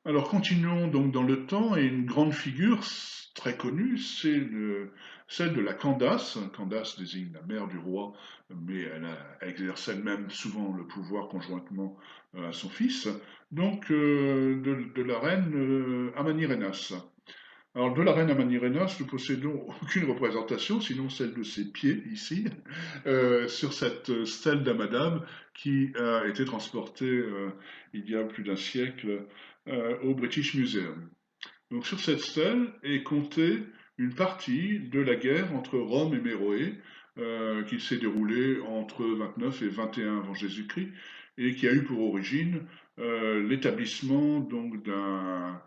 Alors continuons donc dans le temps, et une grande figure très connue, c'est celle de la Candace. Candace désigne la mère du roi, mais elle exerce elle-même souvent le pouvoir conjointement à son fils, donc de la reine Amanirenas. Alors de la reine Amanirenas, nous possédons aucune représentation, sinon celle de ses pieds ici, sur cette stèle d'Amadab qui a été transportée il y a plus d'un siècle au British Museum. Donc sur cette stèle est comptée une partie de la guerre entre Rome et Méroé, qui s'est déroulée entre 29 et 21 avant Jésus-Christ, et qui a eu pour origine l'établissement donc d'un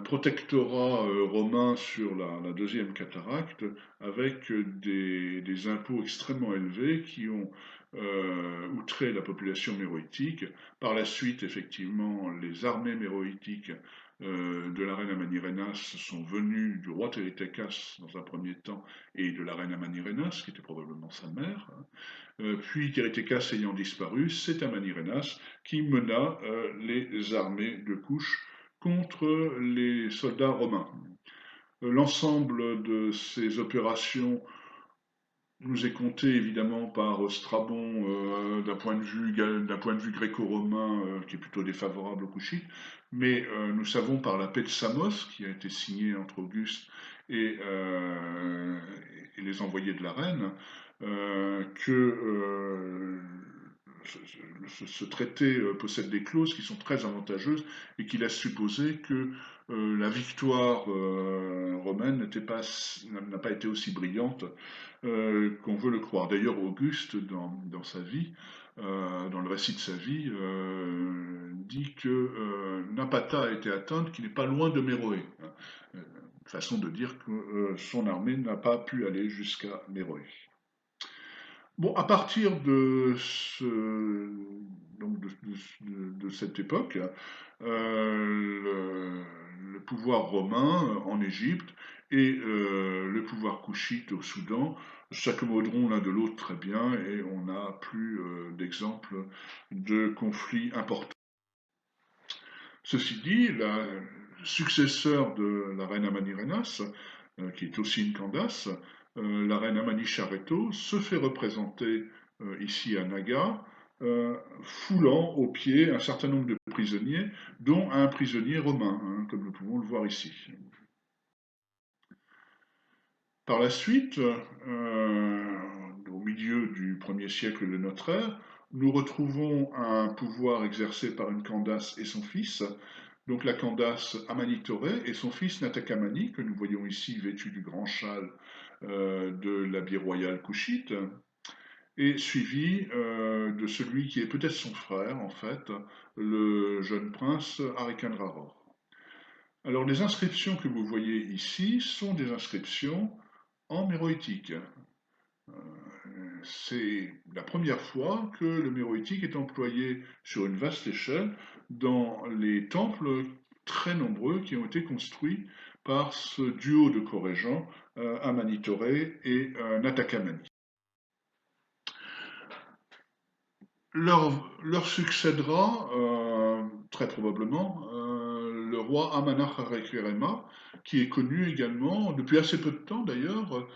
protectorat romain sur la deuxième cataracte, avec des impôts extrêmement élevés qui ont outré la population méroïtique. Par la suite, effectivement, les armées méroïtiques de la reine Amanirenas sont venus du roi Térétecas dans un premier temps et de la reine Amanirenas, qui était probablement sa mère. Puis Térétecas ayant disparu, c'est Amanirenas qui mena les armées de Couche contre les soldats romains. L'ensemble de ces opérations nous est compté évidemment par Strabon d'un point de vue gréco-romain qui est plutôt défavorable aux Couchites, mais nous savons par la paix de Samos qui a été signée entre Auguste et les envoyés de la reine que ce traité possède des clauses qui sont très avantageuses et qui laissent supposer que la victoire romaine n'a pas été aussi brillante qu'on veut le croire. D'ailleurs, Auguste, dans sa vie, dans le récit de sa vie, dit que Napata a été atteinte, qui n'est pas loin de Méroé. Façon de dire que son armée n'a pas pu aller jusqu'à Méroé. Bon, à partir de cette époque, le pouvoir romain en Égypte et le pouvoir couchite au Soudan s'accommoderont l'un de l'autre très bien et on n'a plus d'exemples de conflits importants. Ceci dit, le successeur de la reine Amanirenas, qui est aussi une Candace, la reine Amanichareto, se fait représenter ici à Naga, foulant aux pieds un certain nombre de prisonniers, dont un prisonnier romain, hein, comme nous pouvons le voir ici. Par la suite, au milieu du 1er siècle de notre ère, nous retrouvons un pouvoir exercé par une Candace et son fils, donc la Candace Amanitoré et son fils Natakamani, que nous voyons ici vêtu du grand châle de l'habit royal couchite, et suivi de celui qui est peut-être son frère, en fait, le jeune prince Arikanraror. Alors les inscriptions que vous voyez ici sont des inscriptions en méroïtique. C'est la première fois que le méroïtique est employé sur une vaste échelle dans les temples très nombreux qui ont été construits par ce duo de corégents, Amanitore et Natakamani. Leur succédera très probablement le roi Amanach-Arekerema, qui est connu également, depuis assez peu de temps d'ailleurs,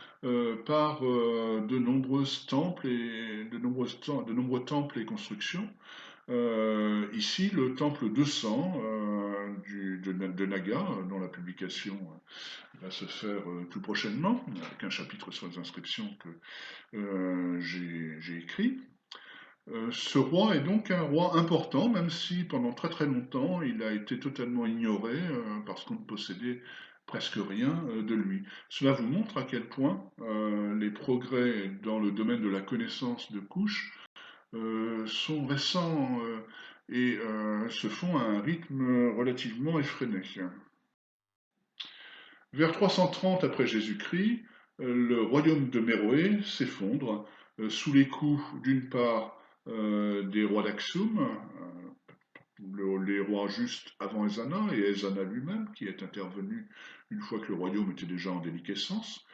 par de nombreux temples et constructions. Ici, le temple 200 de Naga, dont la publication va se faire tout prochainement, avec un chapitre sur les inscriptions que j'ai écrit. Ce roi est donc un roi important, même si pendant très très longtemps il a été totalement ignoré parce qu'on ne possédait presque rien de lui. Cela vous montre à quel point les progrès dans le domaine de la connaissance de couches sont récents et se font à un rythme relativement effréné. Vers 330 après Jésus-Christ, le royaume de Méroé s'effondre sous les coups d'une part des rois d'Aksum, les rois justes avant Ezana, et Ezana lui-même, qui est intervenu une fois que le royaume était déjà en déliquescence.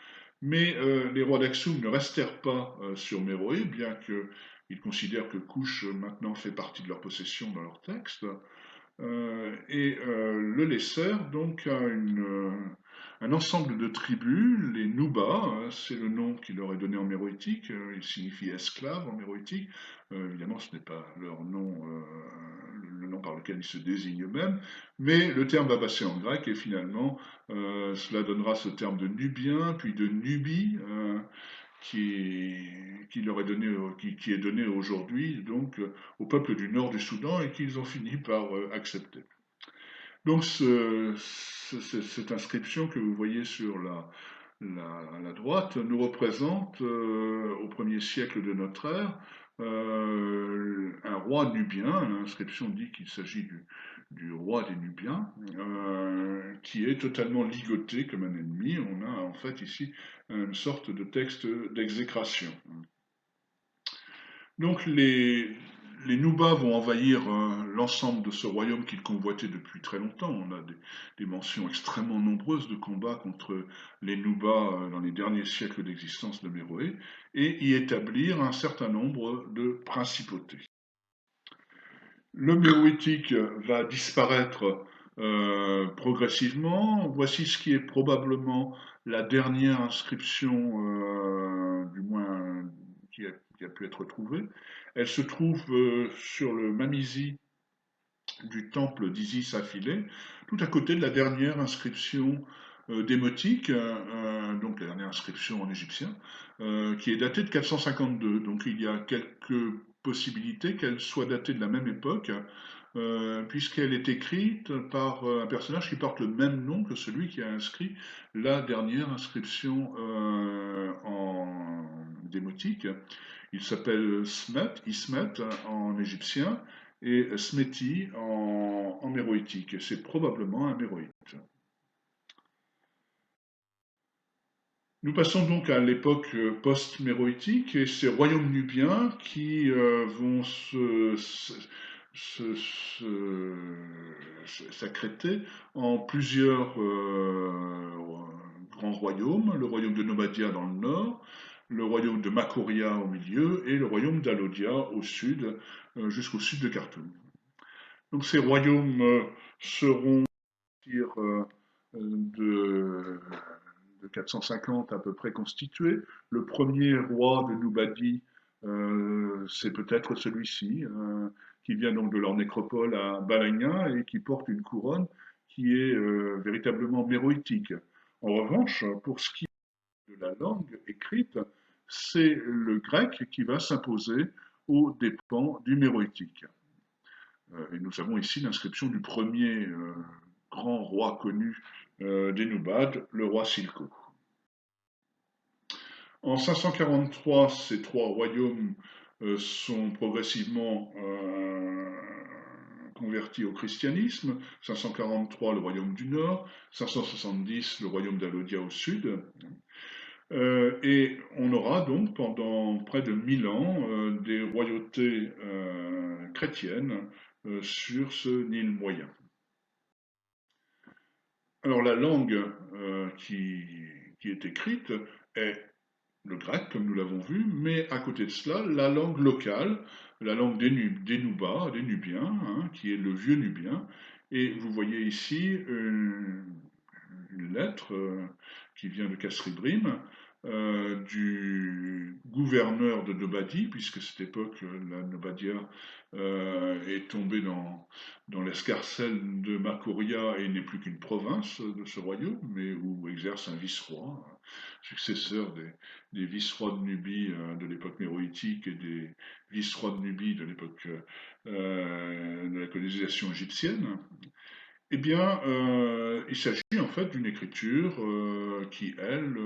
Mais les rois d'Aksum ne restèrent pas sur Méroé, bien qu'ils considèrent que Couche maintenant fait partie de leur possession dans leur texte. Le Lesser donc a un ensemble de tribus, les Nuba, c'est le nom qu'il leur est donné en méroïtique, il signifie esclave en méroïtique. Évidemment, ce n'est pas leur nom, le nom par lequel ils se désignent eux-mêmes, mais le terme va passer en grec et finalement, cela donnera ce terme de Nubien, puis de Nubie, qui, leur est donné, qui est donné aujourd'hui donc au peuple du nord du Soudan et qu'ils ont fini par accepter. Donc cette inscription que vous voyez sur la droite nous représente au 1er siècle de notre ère un roi nubien. L'inscription dit qu'il s'agit du roi des Nubiens, qui est totalement ligoté comme un ennemi. On a en fait ici une sorte de texte d'exécration. Donc les Nubas vont envahir l'ensemble de ce royaume qu'ils convoitaient depuis très longtemps. On a des mentions extrêmement nombreuses de combats contre les Nubas dans les derniers siècles d'existence de Méroé et y établir un certain nombre de principautés. Le méroïtique va disparaître progressivement. Voici ce qui est probablement la dernière inscription, du moins qui a pu être trouvée. Elle se trouve sur le Mamisi du temple d'Isis à Philae, tout à côté de la dernière inscription démotique, donc la dernière inscription en égyptien, qui est datée de 452. Donc il y a quelques possibilités qu'elle soit datée de la même époque, puisqu'elle est écrite par un personnage qui porte le même nom que celui qui a inscrit la dernière inscription en démotique. Il s'appelle Smet, Ismet en égyptien, et Sméti en méroïtique. C'est probablement un méroïte. Nous passons donc à l'époque post-méroïtique et ces royaumes nubiens qui vont s'accréter en plusieurs grands royaumes. Le royaume de Nobadia dans le nord, le royaume de Makoria au milieu et le royaume d'Alodia au sud, jusqu'au sud de Khartoum. Donc ces royaumes seront de, de 450 à peu près constitués. Le premier roi de Nubadie, c'est peut-être celui-ci, qui vient donc de leur nécropole à Balagna et qui porte une couronne qui est véritablement méroïtique. En revanche, pour ce qui est de la langue écrite, c'est le grec qui va s'imposer aux dépens du méroïtique. Et nous avons ici l'inscription du premier grand roi connu des Nubades, le roi Silko. En 543, ces trois royaumes sont progressivement convertis au christianisme. 543, le royaume du nord. 570, le royaume d'Alodia au sud. Et on aura donc pendant près de 1000 ans des royautés chrétiennes sur ce Nil moyen. Alors la langue qui est écrite est le grec, comme nous l'avons vu, mais à côté de cela, la langue locale, la langue des Nubas, des Nubiens, hein, qui est le vieux nubien. Et vous voyez ici une lettre qui vient de Kasribrim, du gouverneur de Nobadie, puisque cette époque, la Nobadia est tombée dans l'escarcelle de Makuria et n'est plus qu'une province de ce royaume, mais où exerce un vice-roi, successeur des vice-rois de Nubie de l'époque méroïtique et des vice-rois de Nubie de l'époque de la colonisation égyptienne. Eh bien, il s'agit en fait d'une écriture qui, elle,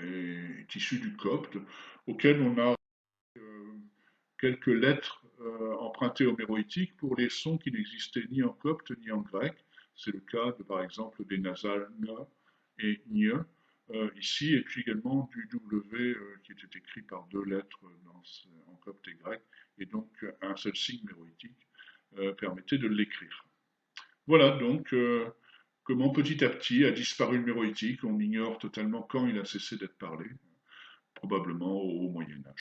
est issue du copte, auquel on a quelques lettres empruntées au méroïtique pour les sons qui n'existaient ni en copte ni en grec. C'est le cas de, par exemple, des nasales ne et nye ici, et puis également du W qui était écrit par deux lettres en copte et grec, et donc un seul signe méroïtique permettait de l'écrire. Voilà donc comment petit à petit a disparu le méroïtique. On ignore totalement quand il a cessé d'être parlé, probablement au Moyen Âge.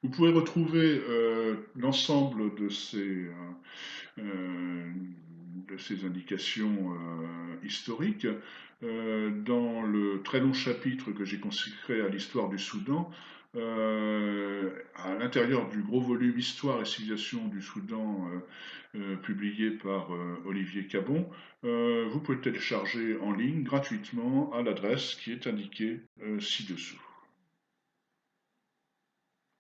Vous pouvez retrouver l'ensemble euh, de ces indications historiques dans le très long chapitre que j'ai consacré à l'histoire du Soudan. À l'intérieur du gros volume Histoire et civilisation du Soudan publié par Olivier Cabon, vous pouvez le télécharger en ligne gratuitement à l'adresse qui est indiquée ci-dessous.